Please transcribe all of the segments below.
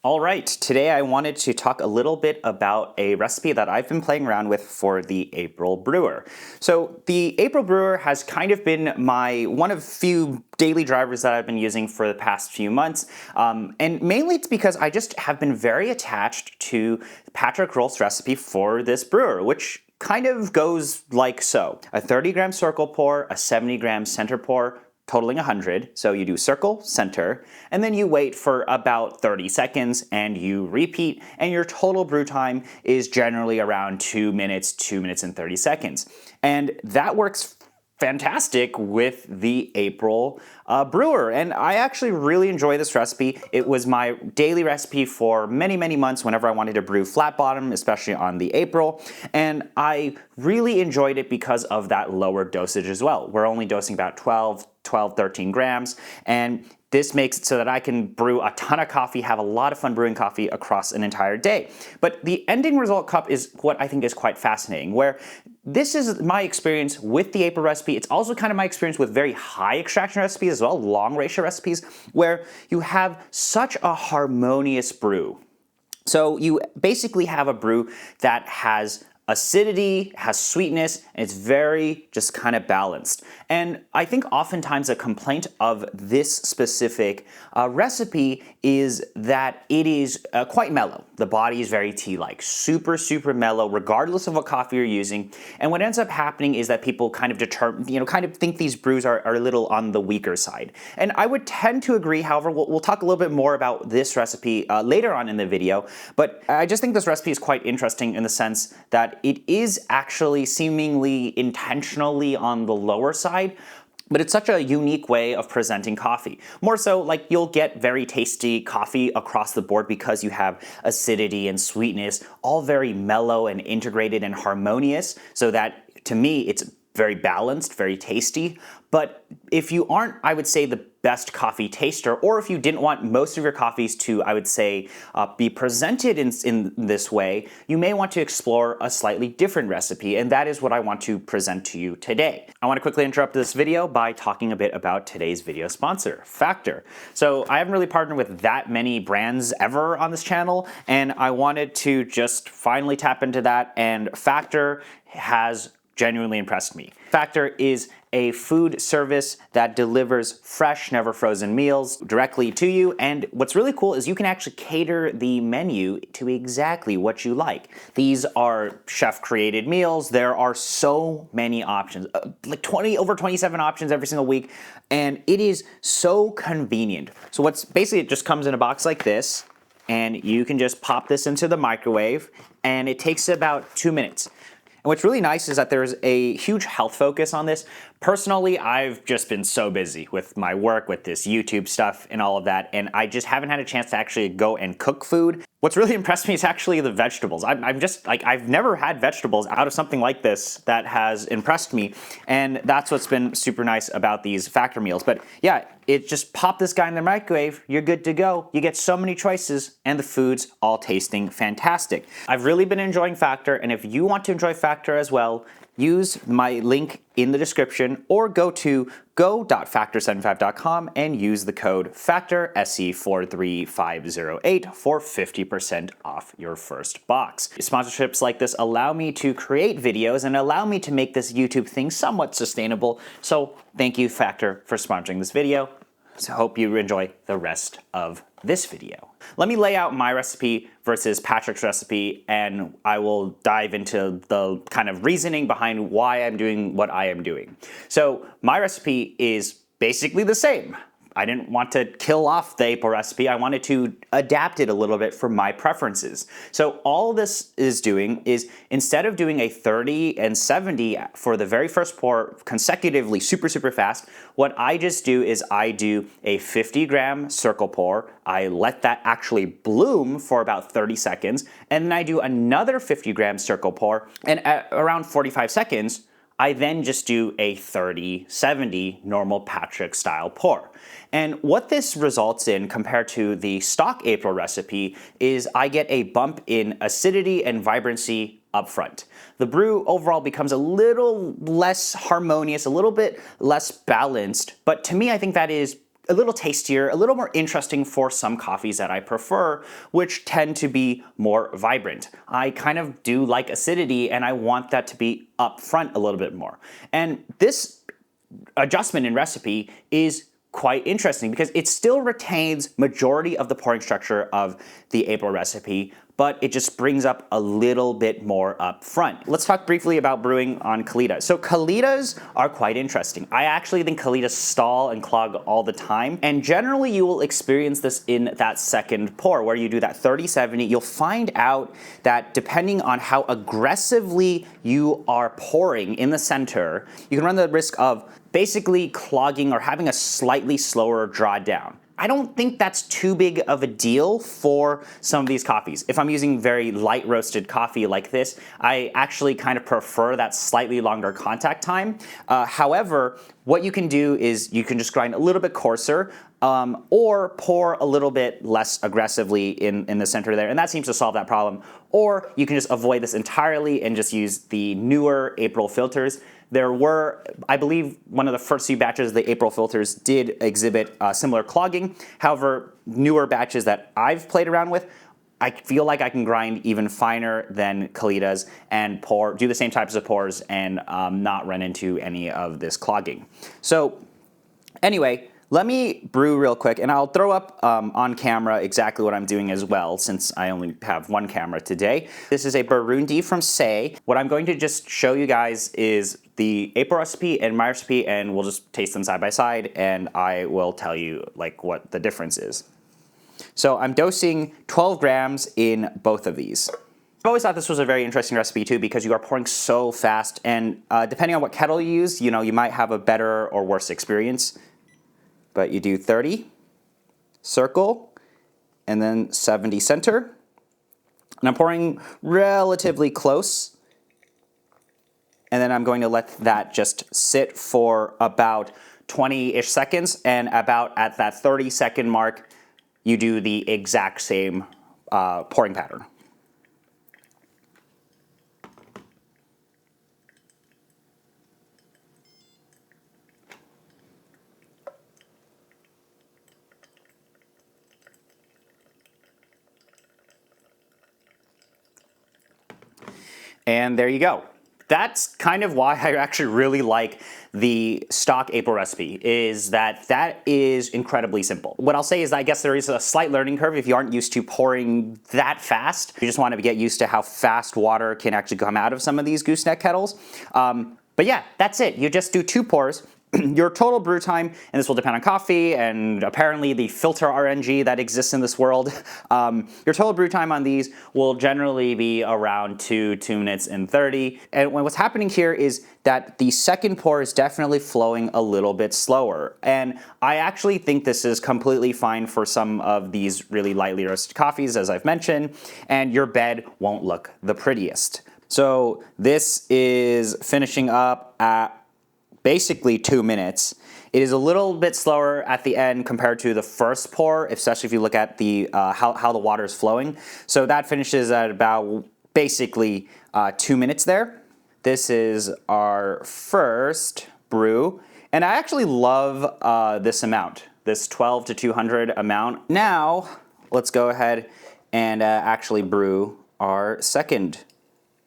All right, today I wanted to talk a little bit about a recipe that I've been playing around with for the April Brewer. So the April Brewer has kind of been one of few daily drivers that I've been using for the past few months. And mainly it's because I just have been very attached to Patrick Rolf's recipe for this brewer, which kind of goes like so. A 30-gram circle pour, a 70-gram center pour, totaling 100. So you do circle, center, and then you wait for about 30 seconds and you repeat, and your total brew time is generally around 2 minutes, 2 minutes and 30 seconds. And that works fantastic with the April Brewer, and I actually really enjoy this recipe. It was my daily recipe for many, many months whenever I wanted to brew flat bottom, especially on the April, and I really enjoyed it because of that lower dosage as well. We're only dosing about 12, 13 grams, and this makes it so that I can brew a ton of coffee, have a lot of fun brewing coffee across an entire day. But the ending result cup is what I think is quite fascinating, where this is my experience with the April recipe. It's also kind of my experience with very high extraction recipes as well, long ratio recipes, where you have such a harmonious brew. So you basically have a brew that has acidity, has sweetness, and it's very just kind of balanced. And I think oftentimes a complaint of this specific recipe is that it is quite mellow. The body is very tea-like, super, super mellow, regardless of what coffee you're using. And what ends up happening is that people kind of think these brews are a little on the weaker side. And I would tend to agree. However, we'll talk a little bit more about this recipe later on in the video. But I just think this recipe is quite interesting in the sense that it is actually seemingly intentionally on the lower side, but it's such a unique way of presenting coffee. More so, like, you'll get very tasty coffee across the board because you have acidity and sweetness, all very mellow and integrated and harmonious, so that, to me, it's very balanced, very tasty. But if you aren't, I would say, the best coffee taster, or if you didn't want most of your coffees to, I would say, be presented in this way, you may want to explore a slightly different recipe, and that is what I want to present to you today. I want to quickly interrupt this video by talking a bit about today's video sponsor, Factor. So I haven't really partnered with that many brands ever on this channel, and I wanted to just finally tap into that, and Factor has genuinely impressed me. Factor is a food service that delivers fresh, never frozen meals directly to you. And what's really cool is you can actually cater the menu to exactly what you like. These are chef-created meals. There are so many options, like over 27 options every single week. And it is so convenient. So it just comes in a box like this, and you can just pop this into the microwave, and it takes about 2 minutes. And what's really nice is that there's a huge health focus on this. Personally, I've just been so busy with my work, with this YouTube stuff and all of that, and I just haven't had a chance to actually go and cook food. What's really impressed me is actually the vegetables. I'm just like, I've never had vegetables out of something like this that has impressed me, and that's what's been super nice about these Factor meals. But yeah, it just pop this guy in the microwave, you're good to go. You get so many choices, and the food's all tasting fantastic. I've really been enjoying Factor, and if you want to enjoy Factor as well, use my link in the description or go to go.factor75.com and use the code FACTOR, SE43508, for 50% off your first box. Sponsorships like this allow me to create videos and allow me to make this YouTube thing somewhat sustainable. So thank you, Factor, for sponsoring this video. So I hope you enjoy the rest of this video. Let me lay out my recipe versus Patrick's recipe, and I will dive into the kind of reasoning behind why I'm doing what I am doing. So my recipe is basically the same. I didn't want to kill off the April recipe. I wanted to adapt it a little bit for my preferences. So all this is doing is, instead of doing a 30 and 70 for the very first pour consecutively super, super fast, what I just do is I do a 50-gram circle pour. I let that actually bloom for about 30 seconds, and then I do another 50-gram circle pour, and at around 45 seconds, I then just do a 30-70 normal Patrick style pour. And what this results in compared to the stock April recipe is I get a bump in acidity and vibrancy up front. The brew overall becomes a little less harmonious, a little bit less balanced, but to me I think that is a little tastier, a little more interesting for some coffees that I prefer, which tend to be more vibrant. I kind of do like acidity and I want that to be up front a little bit more. And this adjustment in recipe is quite interesting because it still retains majority of the pouring structure of the April recipe, but it just brings up a little bit more up front. Let's talk briefly about brewing on Kalitas. So Kalitas are quite interesting. I actually think Kalitas stall and clog all the time, and generally you will experience this in that second pour where you do that 30-70. You'll find out that depending on how aggressively you are pouring in the center, you can run the risk of basically clogging or having a slightly slower drawdown. I don't think that's too big of a deal for some of these coffees. If I'm using very light roasted coffee like this, I actually kind of prefer that slightly longer contact time. However, what you can do is you can just grind a little bit coarser or pour a little bit less aggressively in the center there, and that seems to solve that problem. Or you can just avoid this entirely and just use the newer April filters. There were, I believe, one of the first few batches of the April filters did exhibit similar clogging. However, newer batches that I've played around with, I feel like I can grind even finer than Kalitas and do the same types of pours and not run into any of this clogging. So anyway, let me brew real quick, and I'll throw up on camera exactly what I'm doing as well, since I only have one camera today. This is a Burundi from Say. What I'm going to just show you guys is the April recipe and my recipe, and we'll just taste them side by side, and I will tell you like what the difference is. So I'm dosing 12 grams in both of these. I've always thought this was a very interesting recipe too because you are pouring so fast, and depending on what kettle you use, you might have a better or worse experience. But you do 30, circle, and then 70 center. And I'm pouring relatively close. And then I'm going to let that just sit for about 20-ish seconds. And about at that 30-second mark, you do the exact same pouring pattern. And there you go. That's kind of why I actually really like the stock April recipe, is that is incredibly simple. What I'll say is I guess there is a slight learning curve if you aren't used to pouring that fast. You just want to get used to how fast water can actually come out of some of these gooseneck kettles. But yeah, that's it. You just do 2 pours. Your total brew time, and this will depend on coffee and apparently the filter RNG that exists in this world, your total brew time on these will generally be around 2 minutes and 30. And what's happening here is that the second pour is definitely flowing a little bit slower. And I actually think this is completely fine for some of these really lightly roasted coffees, as I've mentioned, and your bed won't look the prettiest. So this is finishing up at basically 2 minutes. It is a little bit slower at the end compared to the first pour, especially if you look at the how the water is flowing. So that finishes at about basically 2 minutes there. This is our first brew, and I actually love this amount, this 12 to 200 amount. Now let's go ahead and actually brew our second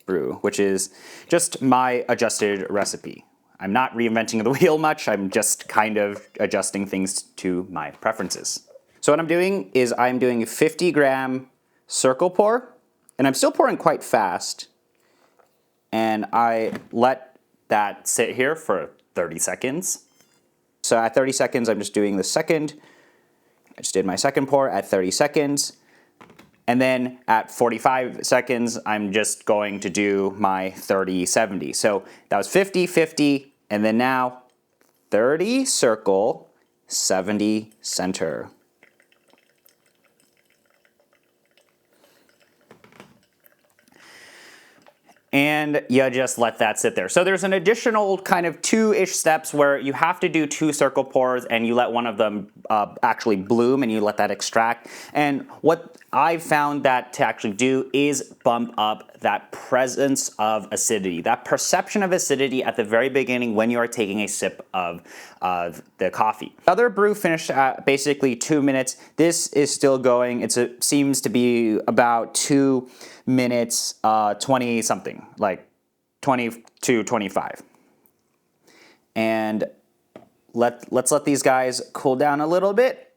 brew, which is just my adjusted recipe. I'm not reinventing the wheel much, I'm just kind of adjusting things to my preferences. So what I'm doing is I'm doing a 50-gram circle pour, and I'm still pouring quite fast, and I let that sit here for 30 seconds. So at 30 seconds, I'm just doing the second. I just did my second pour at 30 seconds. And then at 45 seconds, I'm just going to do my 30-70. So that was 50, 50, and then now 30 circle, 70 center. And you just let that sit there. So there's an additional kind of 2-ish steps where you have to do 2 circle pours and you let one of them actually bloom and you let that extract. And what I've found that to actually do is bump up that presence of acidity, that perception of acidity at the very beginning when you are taking a sip of the coffee. The other brew finished at basically 2 minutes. This is still going. It seems to be about 2 minutes, 20 something, like 20 to 25. And let's let these guys cool down a little bit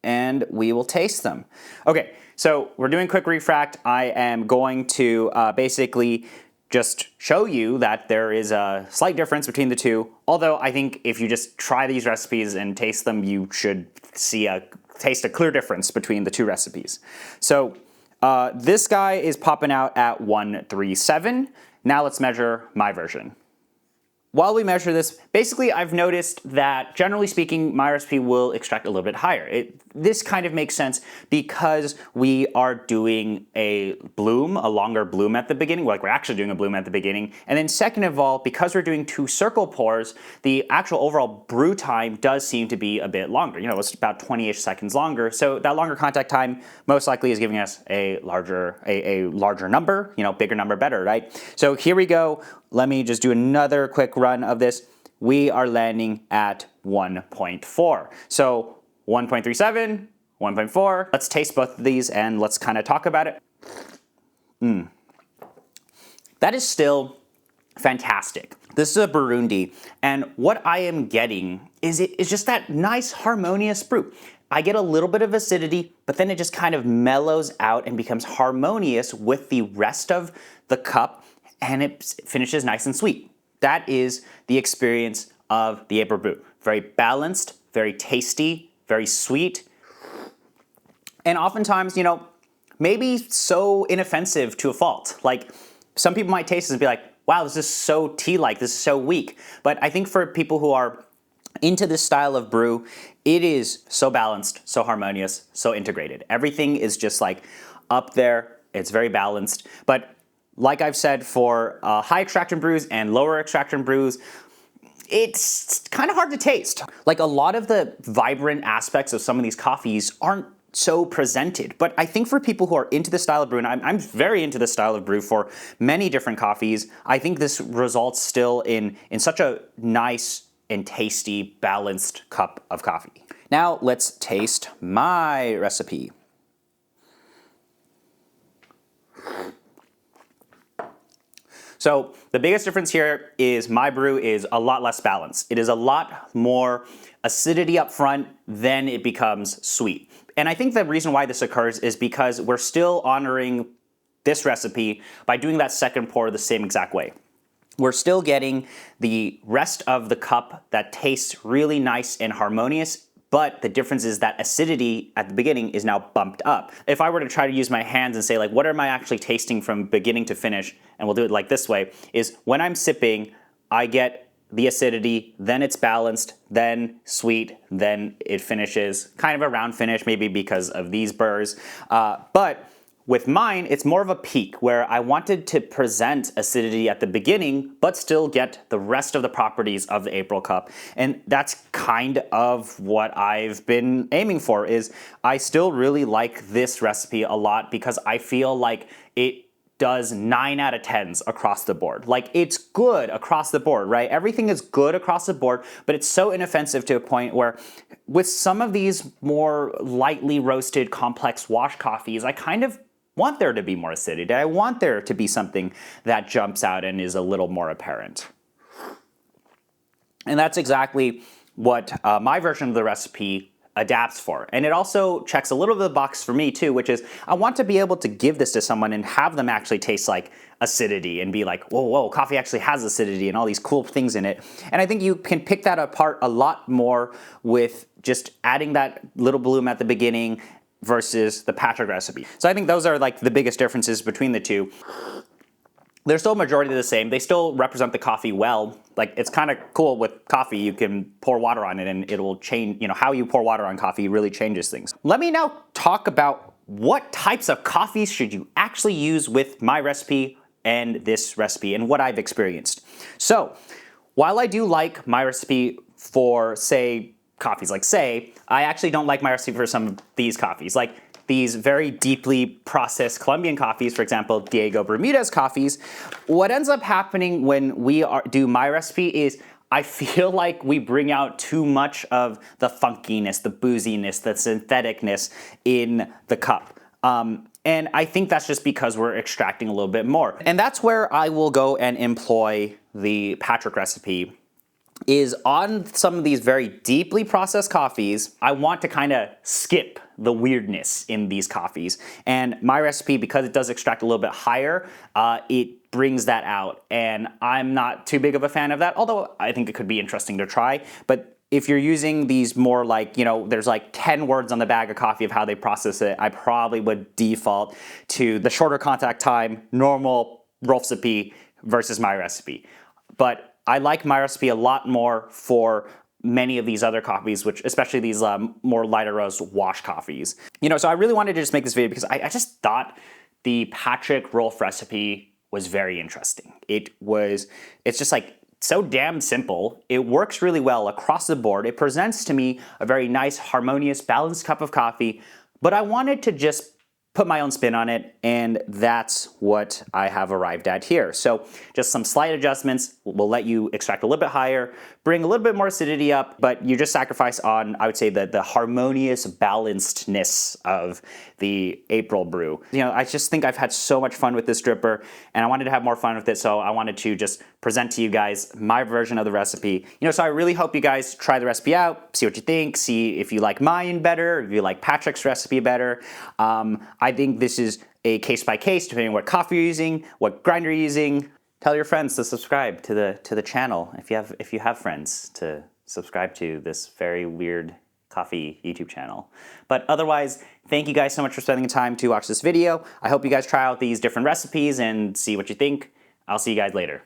and we will taste them. Okay, so we're doing quick refract. I am going to basically just show you that there is a slight difference between the two. Although I think if you just try these recipes and taste them, you should taste a clear difference between the two recipes. So this guy is popping out at 137. Now let's measure my version. While we measure this, basically I've noticed that generally speaking, my recipe will extract a little bit higher. This kind of makes sense because we are doing a longer bloom at the beginning, like we're actually doing a bloom at the beginning. And then second of all, because we're doing 2 circle pours, the actual overall brew time does seem to be a bit longer. You know, it's about 20-ish seconds longer. So that longer contact time most likely is giving us a larger number, you know, bigger number better, right? So here we go. Let me just do another quick run of this. We are landing at 1.4. So 1.37, 1.4. Let's taste both of these and let's kind of talk about it. That is still fantastic. This is a Burundi, and what I am getting is it's just that nice harmonious brew. I get a little bit of acidity, but then it just kind of mellows out and becomes harmonious with the rest of the cup, and it finishes nice and sweet. That is the experience of the April Brew. Very balanced, very tasty, very sweet, and oftentimes, you know, maybe so inoffensive to a fault. Like, some people might taste this and be like, wow, this is so tea-like, this is so weak. But I think for people who are into this style of brew, it is so balanced, so harmonious, so integrated. Everything is just like up there, it's very balanced. But like I've said, for high extraction brews and lower extraction brews, it's kind of hard to taste. Like, a lot of the vibrant aspects of some of these coffees aren't so presented. But I think for people who are into this style of brew, and I'm very into this style of brew for many different coffees, I think this results still in such a nice and tasty, balanced cup of coffee. Now let's taste my recipe. So the biggest difference here is my brew is a lot less balanced. It is a lot more acidity up front, then it becomes sweet. And I think the reason why this occurs is because we're still honoring this recipe by doing that second pour the same exact way. We're still getting the rest of the cup that tastes really nice and harmonious, but the difference is that acidity at the beginning is now bumped up. If I were to try to use my hands and say, like, what am I actually tasting from beginning to finish, and we'll do it like this way, is when I'm sipping, I get the acidity, then it's balanced, then sweet, then it finishes kind of a round finish, maybe because of these burrs. But with mine, it's more of a peak where I wanted to present acidity at the beginning, but still get the rest of the properties of the April cup. And that's kind of what I've been aiming for. Is I still really like this recipe a lot because I feel like it does 9 out of 10s across the board. Like, it's good across the board, right? Everything is good across the board, but it's so inoffensive to a point where with some of these more lightly roasted complex wash coffees, I kind of want there to be more acidity. I want there to be something that jumps out and is a little more apparent. And that's exactly what my version of the recipe adapts for. And it also checks a little bit of the box for me too, which is I want to be able to give this to someone and have them actually taste like acidity and be like, whoa, coffee actually has acidity and all these cool things in it. And I think you can pick that apart a lot more with just adding that little bloom at the beginning versus the Patrick recipe. So I think those are like the biggest differences between the two. They're still majority the same. They still represent the coffee well. Like, it's kind of cool with coffee. You can pour water on it and it will change, you know, how you pour water on coffee really changes things. Let me now talk about what types of coffees should you actually use with my recipe and this recipe and what I've experienced. So while I do like my recipe for, say, coffees. Like say, I actually don't like my recipe for some of these coffees. Like these very deeply processed Colombian coffees, for example, Diego Bermudez coffees. What ends up happening when we do my recipe is I feel like we bring out too much of the funkiness, the booziness, the syntheticness in the cup. And I think that's just because we're extracting a little bit more. And that's where I will go and employ the Patrick recipe, is on some of these very deeply processed coffees, I want to kind of skip the weirdness in these coffees. And my recipe, because it does extract a little bit higher, it brings that out. And I'm not too big of a fan of that, although I think it could be interesting to try. But if you're using these more like, there's like 10 words on the bag of coffee of how they process it, I probably would default to the shorter contact time, normal recipe versus my recipe. But I like my recipe a lot more for many of these other coffees, which especially these more lighter roast wash coffees. So I really wanted to just make this video because I just thought the Patrick Rolf recipe was very interesting. It's just like so damn simple. It works really well across the board. It presents to me a very nice, harmonious, balanced cup of coffee, but I wanted to just put my own spin on it, and that's what I have arrived at here. So just some slight adjustments will let you extract a little bit higher, bring a little bit more acidity up, but you just sacrifice on, I would say, the harmonious balancedness of the April brew. I just think I've had so much fun with this dripper, and I wanted to have more fun with it, so I wanted to just present to you guys my version of the recipe. So I really hope you guys try the recipe out, see what you think, see if you like mine better, if you like Patrick's recipe better. I think this is a case by case, depending on what coffee you're using, what grinder you're using. Tell your friends to subscribe to the channel if you have friends to subscribe to this very weird coffee YouTube channel. But otherwise, thank you guys so much for spending the time to watch this video. I hope you guys try out these different recipes and see what you think. I'll see you guys later.